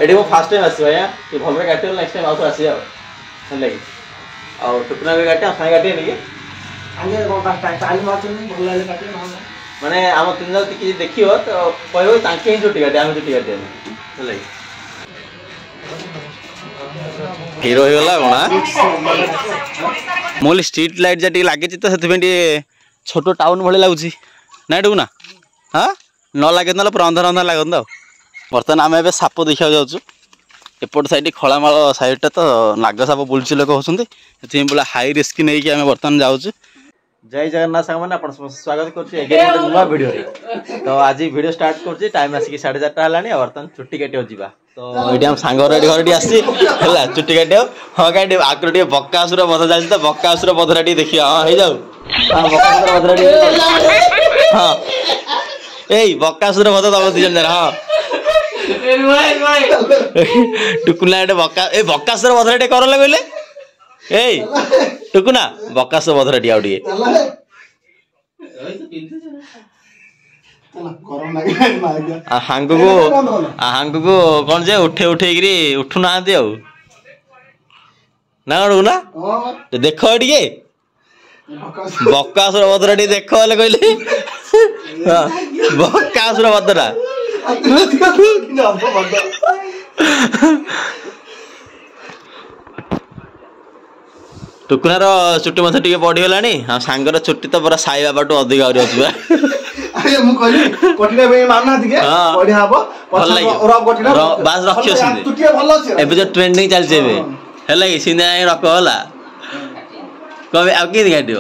AD मो first time आसी भैया कि भलरे काटियो नेक्स्ट टाइम आउथ आसी लगी आ टुकना भी काटे साई काटे नहीं आगे को पास टाइम मारछन भल लागे काटे न माने आम तीन जन कि देखियो तो कहबो तांके ही छुट्टी काटे आम छुट्टी काटे लगी हीरो हो गला कोना मोली स्ट्रीट लाइट जटी लागे तो से छोट टाउन भले लगुच ना डुना हाँ न लगे ना पूरा अंधार अंधार लगता बर्तमान आम ए साप देखा जाऊँ एपट साइड खलामाल साइडटा तो नाग साप बुलची लोक होती से बोला हाई रिस्क नहीं कि आम बर्तमान जाऊँ जय जगन्नाथ सांग मैंने स्वागत कर नुआ भिडियो तो आज वीडियो स्टार्ट कर टाइम आसिक 4:30 है बर्तमान चुट्टी काटिया जा तो ये सांग घर आसी चुट्टी काट हाँ काट आगे बकासुर बध जाए तो बकासुर बधरा देखिए हाँ हो जाऊ बकासुर बधरा हाँ ए बकासुर बध तम दिजन हाँ टुकुना बकासुर बधरा कर कहले ए टुकुना बकासुर बधरा आउ हांग को कौन जे उठे उठे उठू ना ना ना देख टे बकासुर बधरा देख बोले कहले बकासुर बधरा टुकुनार चुट्टी मत टे बढ़ीगला हाँ सांगर चुट्टी तो पूरा साई बाबा टू अधिक जो ट्रेंडिंग चलती है रख है कब आ कि काट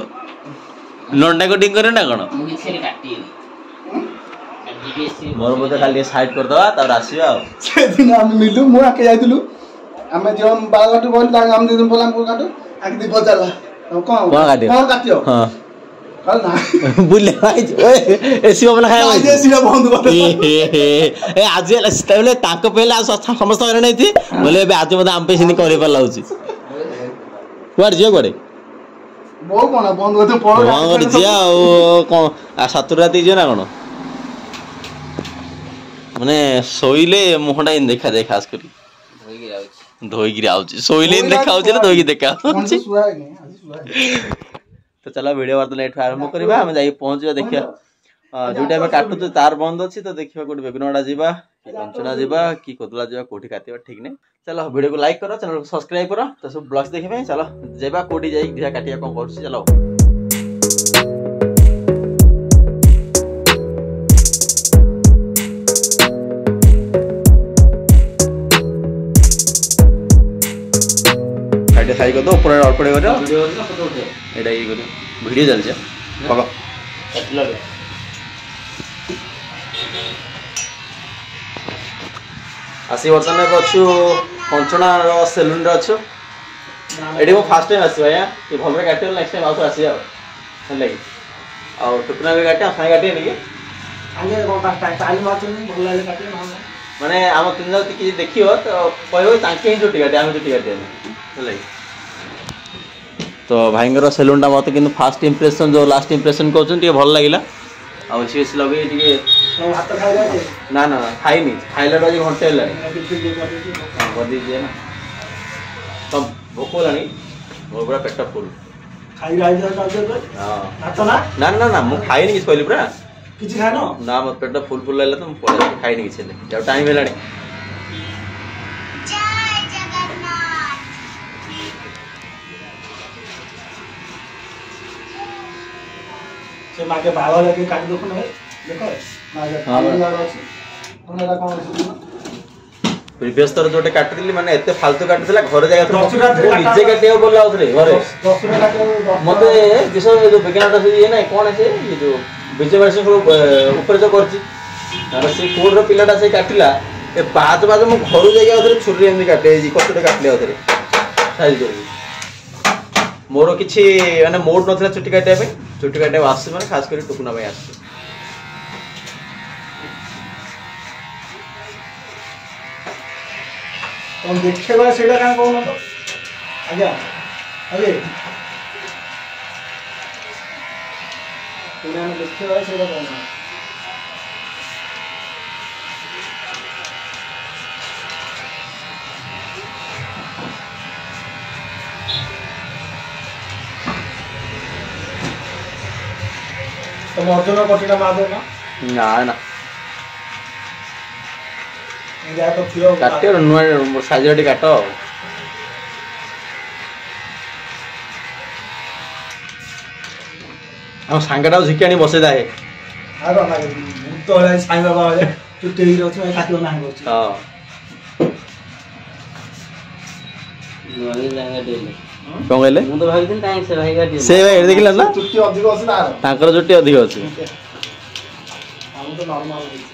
नंडा कटिंग करे ना कौन मोर बोलते खाली साइड करदवा तब आसवा मिलू मु आके जाइलु आम जो बालघाट बोल आम दिन बोला काटू आगे दी बजाला कौन काटियो हां कल ना बुले एसी वाला खाया एसी बंद कर ए आज बोले ताको पहले समस्त करे नहीं थी बोले आज मत आम पे सिनी करे पर लाउची कुआर जियो करे बो कोन बंद कर पड़ कर जिया ओ कोन सात राती जियो ना कोन माने सोइले मुहडा इन देखा दे खास करी धोईगिरी आउची सोइले इन देखा होची ना धोईगी देखा होची तो चलो वीडियो बर्तन एठू आरंभ करबा हम जाई पहुंचबा देखिया जोटा हम काटु तार बंद अछि तो देखिबा कोठी बेगनवाडा जीवा कि कंचना जीवा कि कोदला जीवा कोठी काटिबा ठीक नै चलो वीडियो को लाइक करो चैनल को सब्सक्राइब करो तो सब ब्लॉग्स देखिबे चलो जेबा कोठी जाई दिया काटिया कोन करछि चलो काटे साई को तो ऊपर और पड़े करो वीडियो ना फोटो उठे एटा ये करो वीडियो चल जा पको काटला रे आसी वर्तमान पछु कंचना रो सैलून रे अछु एडी मो फर्स्ट टाइम आसी भैया कि भलरे काटियो नेक्स्ट टाइम आउथ आसी लगी आ टुकना भी काटे साई काटे नहीं आगे को पास टाइम मारछन भल लागे काटे न माने आम तीन जन कि देखियो तो कहबो तांके ही छुट्टी काटे आम छुट्टी काटे लगी तो भाईंगर सैलून मत कि फास्ट इंप्रेशन जो लास्ट इंप्रेशन कहते भल लगे आसी लगे टे ना ना खाई खाइला आज घंटे है ना सब भोक होगा मोर पूरा पेट फुल ना ना ना मुझे खाई किसी कहली पूरा ना मत पेट फुल फुल लगे तो मुझे खाई किसी टाइम है से मागे बाबा लगे काट देखो ना देखो मागे खाली वाला अछि ओनेला कोन अछि प्रीवियस तर जोटे काट दिली माने एते फालतू काट दिला घर जागा तो निजे काटियो बोला उधरे घरे 10 रे काटे मते जिसो जो बिगनाटा से ये ना कोन है ये जो विजय वर्ष ऊपर जो करची अरे से कोड रो पिलाटा से काटिला ए बाद बाद मो घर जागा उधरे छुरी एंदी काटे जी कटटे काटले उधरे साइज कर मोर किछि माने मोड नथला चुट्टी काटे पे चुट्टी काटे आस माने खास कर टुकुना भाई आस हम देखेबा सेडा का कोन तो आजा आगे सेडा में देखेबा सेडा कोन तुम अर्जुन कोटीटा मार देना ना ना जा तो थियो काटे नुआ साइज काट हम सांगटा झिकी आनी बसै दाए आरो ना तो है साई बाबा वाले तू तेरी रथ में काटियो ना हो हां नोई जांगा देले कोन कहले मु तो भाई दिन टाइम से भाई काटियो से भाई देखिला ना चुट्टी अधिक अछि ना ताकर चुट्टी अधिक अछि हम तो नॉर्मल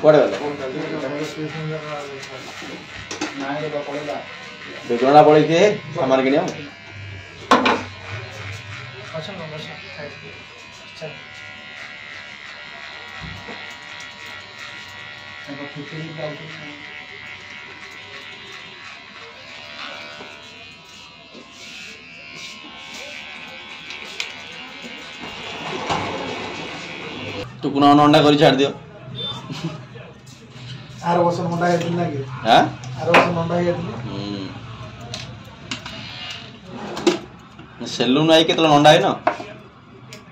कोड़े दुगुणा पड़ी थी सामान किनिया टुकुना अंडा कर छाड़ दियो आरो बस मंडा हे दिन लागे हां आरो बस मंडा हे दिन सेलून आई केतला अंडा है ना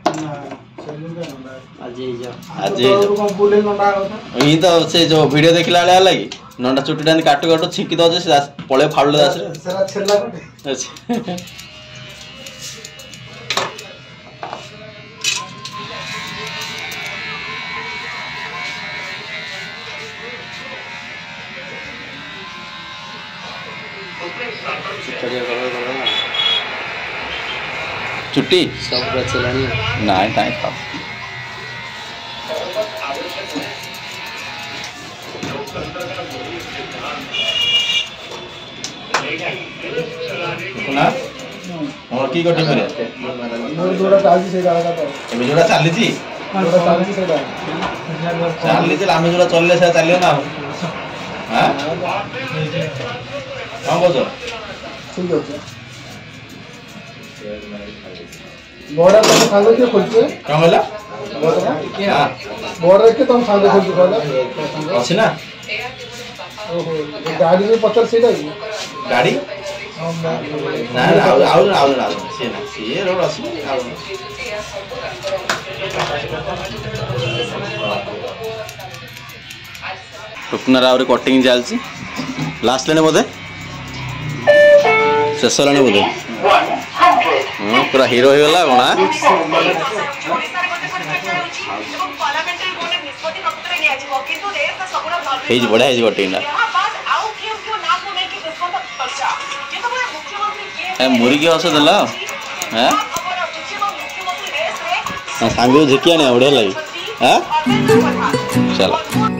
ना सेलून का मंडा आज ही जा आज तो कौन बुले मंडा होता ये तो से जो वीडियो देखला वाला लगी नंडा चुटी डान काटू काटू छिकी दो से पळे फाड़ले दास रे सारा छेला कोटे अच्छा चुट्टी सब बचलानी नाइ ताई खाओ ना और की गठी करे मोर जोड़ा चाली से डाला तो एबे जोड़ा चाली छी जोड़ा चाली से डाला चाली छी आमे जोड़ा चलले से चालियो ना हां हां बोझ ठीक है बॉर्डर तो सांगो के खोलछे कौन होला हां बॉर्डर के तुम सांगो खोलछे कहला अछि ना ओहो गाड़ी में पत्थर सीधा ही गाड़ी ना आउ से ना से रोड अछि आउ टुकना राव रे कटिंग चलछि लास्ट लेने बोधे शेष लाने बोधे पूरा हीरो हो गला कोना हेज बढा हेज कटिंग ना ए मुरी के हस देला हैं सांगे झिकिया ने बढ़िया लगी हैं चलो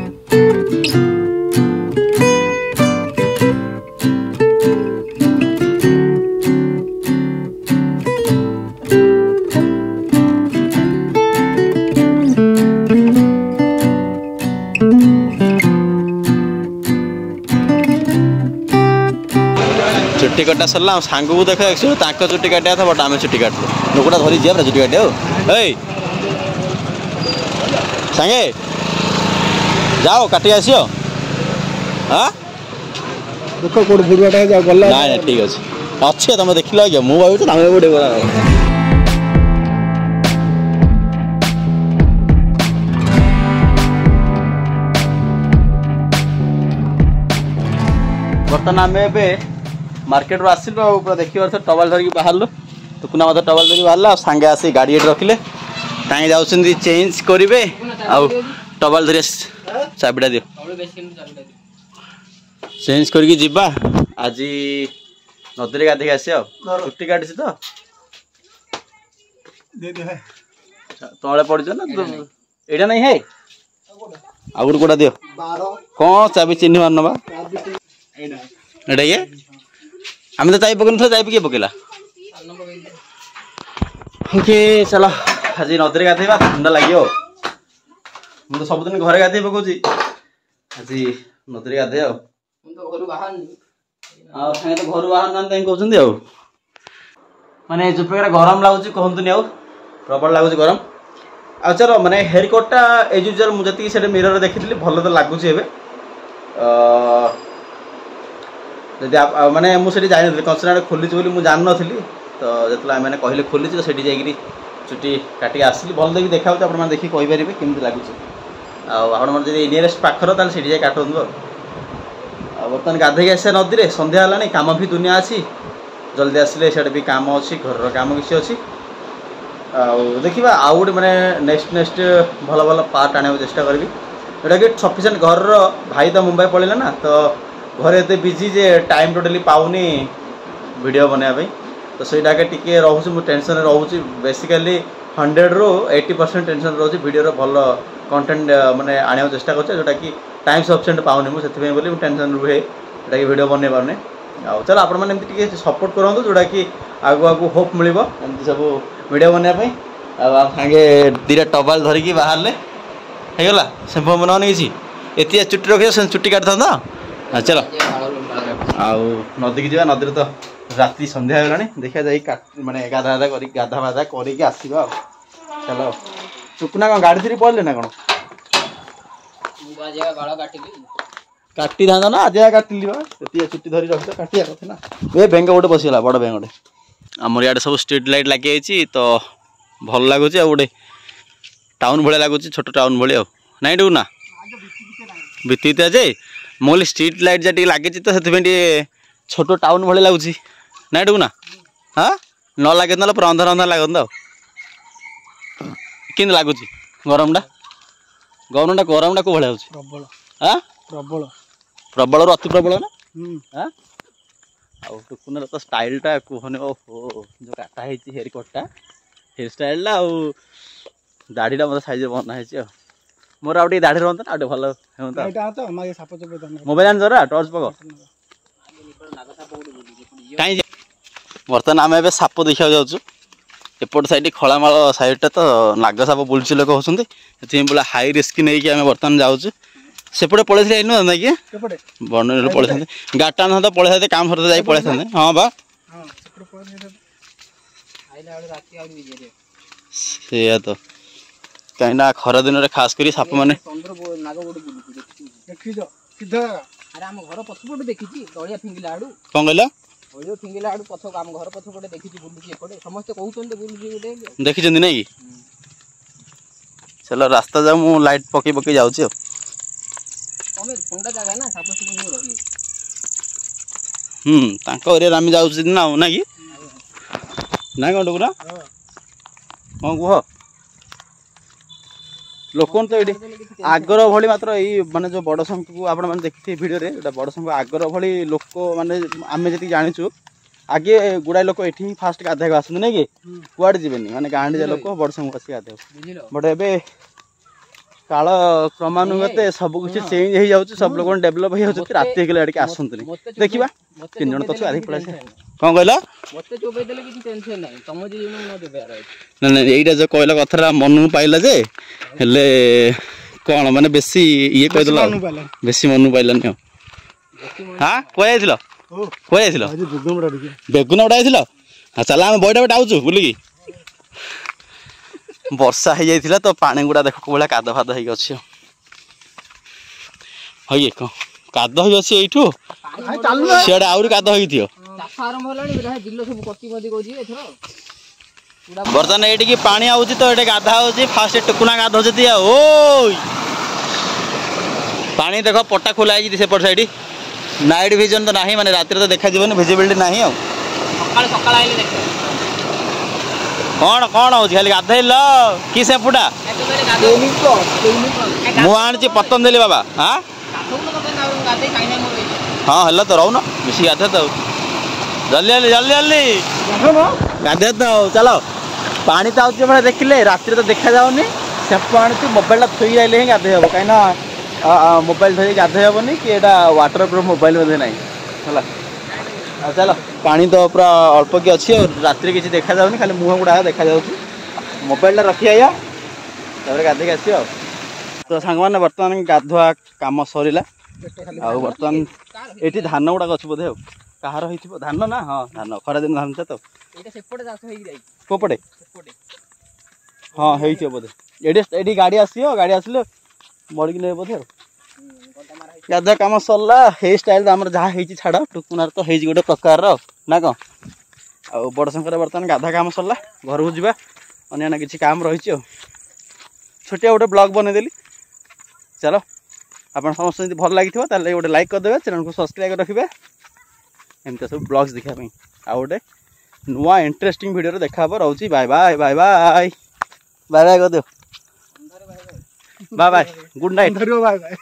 चुट्टी कटा सरला सांग को देख एक्चुअली चुट्टी काटा था बट आम चुट्टी काटलु लोकटा धरी जा चुट्टी काटे ए सांगे जाओ काटी आसियो हाँ देखो कोड बुढ़ाटा जा गल्ला ना ना ठीक अछि अच्छे तुम देखिल क्या मु भाई तुम गोटे गला बर्तमान आम मार्केट रू आसिलु पूरा देखिए टवल धरिक बाहर टुकुना मत टवल धरिक बाहर सांगे आसी गाड़ी ये रखिले ताई जाउछन्ती चेंज करिवे आ टवल धरि चाबिटा दियो चेंज करके जीवा आज नदी गाधे आसी छुट्टी काटी तो तले पड़ ना एटा नहीं है आगुड़ कोटा दियो कौन चाबी चिन्ह मार नवा एटा ये आम तो चाबी पकड़ चाबी किए पकेला ओके चलो आज नदी गाधेबा ठंडा लगे ମୁଁ ତ ସବୁଦିନ ଘରେ ଗାଧେଇ ପକଉଛି ଆଜି ନଦୀରେ ଗାଧେଇ ଆଉ ଘରୁ ବାହାରନି ଆଉ ସାଙ୍ଗେ ତ ଘରୁ ବାହାରୁ ନାହାନ୍ତି କାହିଁ କହୁଛନ୍ତି ଆଉ ମାନେ ଯୋଉ ପ୍ରକାର ଗରମ ଲାଗୁଛି କହନ୍ତୁନି ଆଉ ପ୍ରବଳ ଲାଗୁଛି ଗରମ ଆଉ ଚାଲ ମାନେ ହେୟାର କଟ୍ଟା ଏଜ୍ ୟୁଜୁଆଲ ମୁଁ ଯେତିକି ସେଠି ମିରରରେ ଦେଖିଥିଲି ଭଲ ତ ଲାଗୁଛି ଏବେ ଯଦି ମାନେ ମୁଁ ସେଠି ଯାଇନଥିଲି କଞ୍ଚନାଡ଼ ଖୋଲିଛି ବୋଲି ମୁଁ ଜାଣିନଥିଲି ତ ଯେତେବେଳେ ଆମେ କହିଲେ ଖୋଲିଛି ତ ସେଠି ଯାଇକିରି ଚୁଟି କାଟିକି ଆସିଲି ଭଲ ଦେଇକି ଦେଖାଉଛି ଆପଣମାନେ ଦେଖିକି କହିପାରିବେ କେମିତି ଲାଗୁଛି ଆଉ ଆପଣଙ୍କର ଯଦି ନିୟରେଷ୍ଟ ପାଖର ତାହେଲେ ସେଠି ଯାଇ କାଟନ୍ତୁ ଆଉ ବର୍ତ୍ତମାନ ଗାଧେଇକି ଆସିବା ନଦୀରେ ସନ୍ଧ୍ୟା ହେଲାଣି କାମ ବି ଦୁନିଆ ଅଛି ଜଲ୍ଦି ଆସିଲେ ସିଆଡ଼େ ବି କାମ ଅଛି ଘରର କାମ କିଛି ଅଛି ଆଉ ଦେଖିବା ଆଉ ଗୋଟେ ମାନେ ନେକ୍ସଟ ଭଲ ଭଲ ପାର୍ଟ ଆଣିବାକୁ ଚେଷ୍ଟା କରିବି ଯେଉଁଟାକି ସଫିସିଏଣ୍ଟ ଘରର ଭାଇ ତ ମୁମ୍ବାଇ ପଳେଇଲା ନା ତ ଘରେ ଏତେ ବିଜି ଯେ ଟାଇମ୍ ଟୋଟାଲି ପାଉନି ଭିଡ଼ିଓ ବନେଇବା ପାଇଁ ତ ସେଇଟାକେ ଟିକେ ରହୁଛି ମୁଁ ଟେନସନ୍ରେ ରହୁଛି ବେସିକାଲି 100ରୁ 80% ଟେନସନ୍ ରହୁଛି ଭିଡ଼ିଓର ଭଲ କଣ୍ଟେଣ୍ଟ ମାନେ ଆଣିବାକୁ ଚେଷ୍ଟା କରୁଛି ଯେଉଁଟାକି ଟାଇମ୍ ସଫିସିଏଣ୍ଟ ପାଉନି ମୁଁ ସେଥିପାଇଁ ବୋଲି ମୁଁ ଟେନସନ୍ ରୁହେ ଯେଉଁଟାକି ଭିଡ଼ିଓ ବନେଇ ପାରୁନି ଆଉ ଚାଲ ଆପଣମାନେ ଏମିତି ଟିକେ ସପୋର୍ଟ କରନ୍ତୁ ଯେଉଁଟାକି ଆଗକୁ ହୋପ୍ ମିଳିବ ଏମିତି ସବୁ ଭିଡ଼ିଓ ବନେଇବା ପାଇଁ ଆଉ ସାଙ୍ଗେ ଦୁଇଟା ଟବାଲ ଧରିକି ବାହାରିଲେ ହେଇଗଲା ସେମ୍ପୁ ମନେ କିଛି ଏତିକି ଚୁଟି ରଖିଛ ସେ ଚୁଟି କାଟିଥାନ୍ତ ଚାଲ ଆଉ ନଦୀକି ଯିବା ନଦୀରେ ତ ରାତି ସନ୍ଧ୍ୟା ହେଇଗଲାଣି ଦେଖିବା ଯାଇ ମାନେ ଗାଧା କରିକି ଆସିବା ଆଉ ଚାଲ ଚୁକୁନା କ'ଣ ଗାଡ଼ି ଧରି ପଡ଼ିଲେ ନା କ'ଣ କାଟିଥାନ୍ତ ନା ଆଜି କାଟିଲି ବା ଏତିକି ଚୁଟି ଧରି ରଖିଛ କାଟିବା କଥା ନା ଏ ବେଙ୍ଗ ଗୋଟେ ବସିଗଲା ବଡ଼ ବେଙ୍ଗ ଗୋଟେ ଆମର ଇଆଡ଼େ ସବୁ ଷ୍ଟ୍ରିଟ୍ ଲାଇଟ୍ ଲାଗିଯାଇଛି ତ ଭଲ ଲାଗୁଛି ଆଉ ଗୋଟେ ଟାଉନ୍ ଭଳିଆ ଲାଗୁଛି ଛୋଟ ଟାଉନ୍ ଭଳି ଆଉ ନାଇଁ ଡୁନା ବିତିତା ଯେ ମୁଁ କହିଲି ଷ୍ଟ୍ରିଟ୍ ଲାଇଟ୍ ଯା ଟିକେ ଲାଗିଛି ତ ସେଥିପାଇଁ ଟିକେ ଛୋଟ ଟାଉନ୍ ଭଳି ଲାଗୁଛି ନାଇଁ ଡୁନା ହଁ ନ ଲାଗେ ନହେଲେ ପୁରା ଅନ୍ଧାର ଅନ୍ଧାର ଲାଗନ୍ତା ଆଉ କେମିତି ଲାଗୁଛି ଗରମଟା କୋଉ ଭଳିଆ ହେଉଛି ପ୍ରବଳରୁ ଅତି ପ୍ରବଳ ନା ଆଉ ଟୁକୁନର ତ ଷ୍ଟାଇଲଟା କୁହନି ଓହୋ ଯେଉଁ କାଟା ହେଇଛି ହେୟାର କଟ୍ଟା ହେୟାର ଷ୍ଟାଇଲଟା ଆଉ ଦାଢ଼ିଟା ମୋତେ ସାଇଜ୍ରେ ବନା ହେଇଛି ଆଉ ମୋର ଆଉ ଟିକେ ଦାଢ଼ି ରହନ୍ତା ନା ଆଉ ଟିକେ ଭଲ ହୁଅନ୍ତା ମୋବାଇଲ ଆଣିଛ ନା ଟର୍ଚ୍ଚ ପକ କାହିଁ ବର୍ତ୍ତମାନ ଆମେ ଏବେ ସାପ ଦେଖିବାକୁ ଯାଉଛୁ ଏପଟ ସାଇଡ଼ ଖଳାମାଳ ସାଇଡ଼ଟା ତ ନାଗ ସାପ ବୁଲୁଛି ଲୋକ ହେଉଛନ୍ତି ସେଥିପାଇଁ ପୁରା ହାଇ ରିସ୍କ ନେଇକି ଆମେ ବର୍ତ୍ତମାନ ଯାଉଛୁ ସେପଟେ ପଳେଇଥିଲେ ଏଇନୁ କି ବଣରୁ ପଳେଇଥାନ୍ତେ ଗାଡ଼ିଟା ଆଣିଥାନ୍ତେ ପଳେଇଥାନ୍ତେ କାମ ସରିତେ ଯାଇ ପଳେଇଥାନ୍ତେ ହଁ ବା ସେଇଆ ତ କାହିଁକିନା ଖରା ଦିନରେ ଖାସ୍ କରି ସାପ ମାନେ କ'ଣ କହିଲ ଦେଖିଛନ୍ତି ନାଇଁ କି ଚାଲ ରାସ୍ତା ଯାଉ ମୁଁ ଲାଇଟ୍ ପକେଇ ଯାଉଛି ଆଉ ତାଙ୍କ ଏରିଆରେ ଆମେ ଯାଉଛୁ ନା ଆଉ ନାଇଁ କି ନାଇଁ କ'ଣ ଟୁକୁରା କ'ଣ କୁହ ଲୋକମାନେ ତ ଏଇଠି ଆଗର ଭଳି ମାତ୍ର ଏଇ ମାନେ ଯେଉଁ ବଡ଼ ଶଙ୍ଖକୁ ଆପଣମାନେ ଦେଖିଥିବେ ଭିଡ଼ିଓରେ ଏଇଟା ବଡ଼ ଶଙ୍ଖ ଆଗର ଭଳି ଲୋକ ମାନେ ଆମେ ଯେତିକି ଜାଣିଛୁ ଆଗେ ଗୁଡ଼ାଏ ଲୋକ ଏଠି ହିଁ ଫାଷ୍ଟ ଗାଧୋଇବାକୁ ଆସନ୍ତି ନାଇଁ କି କୁଆଡ଼େ ଯିବେନି ମାନେ ଗାଁଠି ଲୋକ ବଡ଼ ଶଙ୍ଖ ଆସିକି ଗାଧୋଇବାକୁ ବଟ୍ ଏବେ କାଳ କ୍ରମାନୁଗତେ ସବୁ କିଛି ଚେଞ୍ଜ ହେଇଯାଉଛି ସବୁ ଲୋକ ଡେଭଲପ୍ ହେଇଯାଉଛନ୍ତି ରାତି ହେଇଗଲେ ଏଠିକି ଆସନ୍ତୁନି ଦେଖିବା 3 ଜଣ ତ ଗାଧୋଇ ପଳେଇ ଆସିବା କ'ଣ କହିଲ ନାଇଁ ଏଇଟା ଯେଉଁ କହିଲ କଥାଟା ମନକୁ ପାଇଲା ଯେ ହେଲେ କ'ଣ ମାନେ ବେଶୀ ଇଏ କହିଦେଲ ବେଶୀ ମନକୁ ପାଇଲାନି ଆଉ ହଁ କୁହା ଯାଇଥିଲ ବେଗୁନ ବଡ଼ା ଯାଇଥିଲ ଚାଲ ଆମେ ବଇଟା ବଟେ ଆଉଛୁ ବୁଲିକି ବର୍ଷା ହେଇଯାଇଥିଲା ତ ପାଣି ଗୁଡ଼ା ଦେଖ କୋଉ ଭଳିଆ କାଦ ଫାଦ ହେଇକି ଅଛି ହଇ କ'ଣ କାଦ ହେଇକି ଅଛି ଏଇଠୁ ସିଆଡ଼େ ଆହୁରି କାଦ ହେଇଥିବ ବର୍ତ୍ତମାନ ଏଇଠିକି ପାଣି ଆଉଛି ତ ଏଠି ଗାଧା ହେଉଛି ଫାଷ୍ଟ ଟୁକୁନା ଗାଧଉଛନ୍ତି ଆଉ ଓଇ ପାଣି ଦେଖ ପଟା ଖୋଲା ହେଇଛି ସେପଟ ସାଇଡ଼ ନାଇଟ୍ ଭିଜନ ତ ନାହିଁ ମାନେ ରାତିରେ ତ ଦେଖାଯିବନି ଭିଜିବିଲିଟି ନାହିଁ ଆଉ କ'ଣ ହେଉଛି ଖାଲି ଗାଧେଇଲ କି ସେମ୍ପୁଟା ମୁଁ ଆଣିଛି ପତଞ୍ଜଳି ବାବା ହଁ ହେଲା ତ ରହୁନ ମିଶିକି ଗାଧେ ତ ଆଉ ଜଲ୍ଦି ଗାଧେ ତ ଆଉ ଚାଲ ପାଣି ତ ଆଉଛି ମାନେ ଦେଖିଲେ ରାତିରେ ତ ଦେଖାଯାଉନି ସେପଟ ଆଣିଛୁ ମୋବାଇଲଟା ଥୋଇ ଆଇଲେ ହିଁ ଗାଧେଇ ହେବ କାହିଁକିନା ମୋବାଇଲ ଧରିକି ଗାଧେଇ ହେବନି କି ଏଇଟା ୱାଟର ପ୍ରୁଫ୍ ମୋବାଇଲ ମଧ୍ୟ ନାହିଁ ହେଲା ଆଉ ଚାଲ ପାଣି ତ ପୁରା ଅଳ୍ପ କି ଅଛି ଆଉ ରାତିରେ କିଛି ଦେଖାଯାଉନି ଖାଲି ମୁହଁ ଗୁଡ଼ା ଦେଖାଯାଉଛି ମୋବାଇଲଟା ରଖି ଆଇବା ତାପରେ ଗାଧେଇକି ଆସିବା ଆଉ तो सांग मैंने बर्तमान गाधुआ कम सरला आउ बर्तमान ये धान गुड़ाक अच्छे बोधे कहार हो धान ना हाँ धान खरा दिन धान तो कोपटे हाँ हो बोधे ये गाड़ी गाड़ी आसिले मड़की ने बोधे गाधुआ कम सरला हे स्टाइल आम जहाँ छाड़ टुकुनार तो हो गोटे प्रकार ना कौन आ बड़ शंकर बर्तमान गाधा काम सरला घर को जावा अन्य किसी काम रही छोटिया गोटे ब्लॉग बनईदेली चलो आप समस्त भल लगी गोटे लाइक करदे चैनल को सब्सक्राइब रखिए एमती सब ब्लॉग्स देखापी आउ गोटे नुआ इंटरेस्टिंग वीडियो देखा रोची bye bye bye bye bye bye कर दो bye bye good night bye bye.